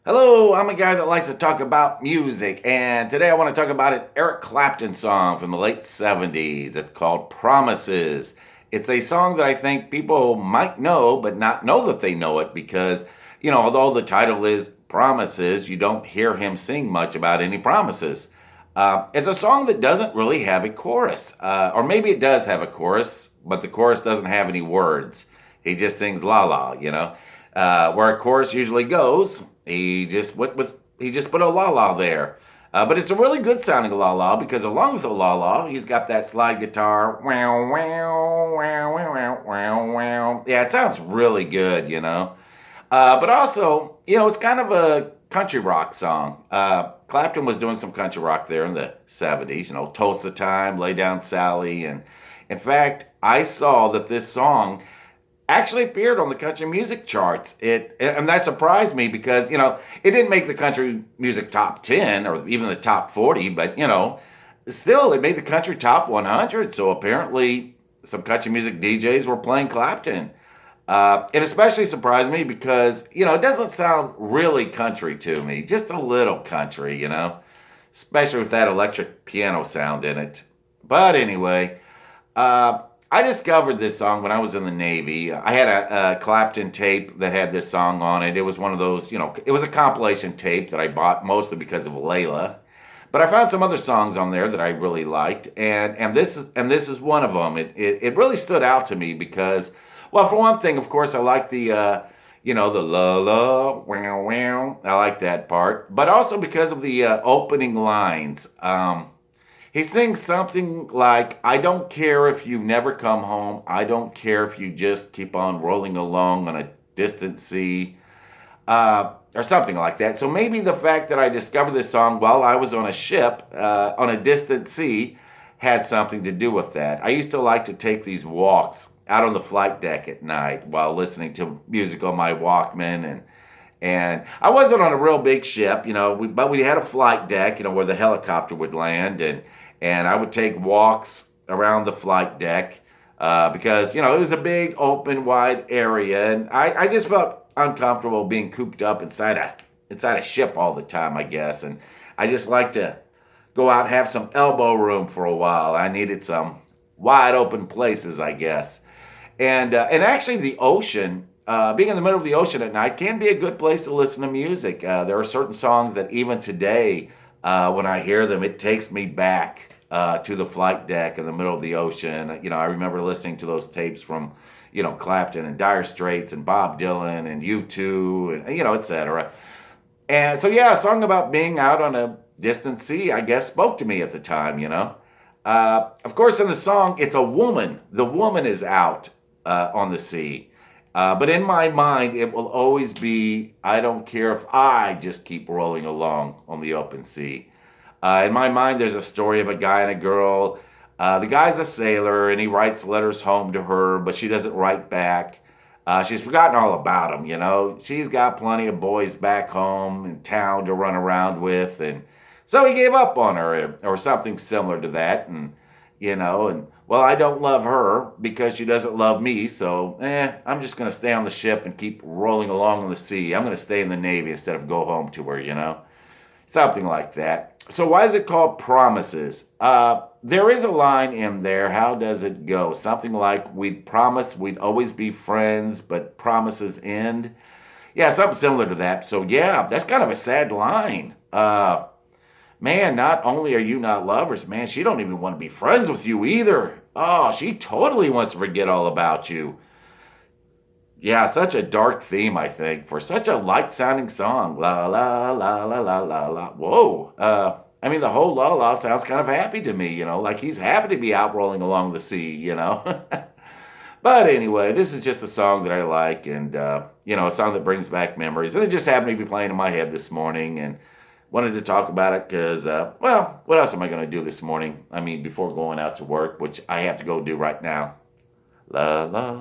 Hello, I'm a guy that likes to talk about music, and today I want to talk about an Eric Clapton song from the late 70s. It's called Promises. It's a song that I think people might know, but not know that they know it because, although the title is Promises, you don't hear him sing much about any promises. It's a song that doesn't really have a chorus, or maybe it does have a chorus, but the chorus doesn't have any words. He just sings la la. Where a chorus usually goes. He just put a la la there. But it's a really good sounding la la because along with the la la, he's got that slide guitar. Wow, wow, wow, wow, wow, wow. Yeah, it sounds really good. But also, it's kind of a country rock song. Clapton was doing some country rock there in the 70s, Tulsa Time, Lay Down Sally. And in fact, I saw that this song actually appeared on the country music charts. And that surprised me because it didn't make the country music top 10 or even the top 40, but still it made the country top 100. So apparently some country music DJs were playing Clapton. It especially surprised me because it doesn't sound really country to me, just a little country, especially with that electric piano sound in it. But anyway. I discovered this song when I was in the Navy. I had a Clapton tape that had this song on it. It was one of those, it was a compilation tape that I bought mostly because of Layla. But I found some other songs on there that I really liked, and this is one of them. It really stood out to me because, well, for one thing, of course, I like the la la wow wow. I like that part, but also because of the opening lines. He sings something like, I don't care if you never come home. I don't care if you just keep on rolling along on a distant sea, or something like that. So maybe the fact that I discovered this song while I was on a ship on a distant sea had something to do with that. I used to like to take these walks out on the flight deck at night while listening to music on my Walkman and I wasn't on a real big ship, but we had a flight deck, where the helicopter would land, and I would take walks around the flight deck because, it was a big, open, wide area, and I just felt uncomfortable being cooped up inside a ship all the time, I guess, and I just like to go out and have some elbow room for a while. I needed some wide open places, I guess, and actually the ocean. Being in the middle of the ocean at night can be a good place to listen to music. There are certain songs that even today, when I hear them, it takes me back to the flight deck in the middle of the ocean. I remember listening to those tapes from, Clapton and Dire Straits and Bob Dylan and U2 and, etc. And so, yeah, a song about being out on a distant sea, I guess, spoke to me at the time. Of course, in the song, it's a woman. The woman is out on the sea. But in my mind, it will always be, I don't care if I just keep rolling along on the open sea. In my mind, there's a story of a guy and a girl. The guy's a sailor, and he writes letters home to her, but she doesn't write back. She's forgotten all about him. She's got plenty of boys back home in town to run around with, and so he gave up on her, or something similar to that, and well, I don't love her because she doesn't love me, so I'm just going to stay on the ship and keep rolling along on the sea. I'm going to stay in the Navy instead of go home to her. Something like that. So why is it called Promises? There is a line in there. How does it go? Something like, we'd promised we'd always be friends, but promises end. Yeah, something similar to that. So yeah, that's kind of a sad line. Man, not only are you not lovers, man, she don't even want to be friends with you either. Oh, she totally wants to forget all about you. Yeah, such a dark theme, I think, for such a light-sounding song. La, la, la, la, la, la, la. Whoa. The whole la, la sounds kind of happy to me, like he's happy to be out rolling along the sea. But anyway, this is just a song that I like and, a song that brings back memories. And it just happened to be playing in my head this morning and wanted to talk about it because, well, what else am I going to do this morning? Before going out to work, which I have to go do right now. La la.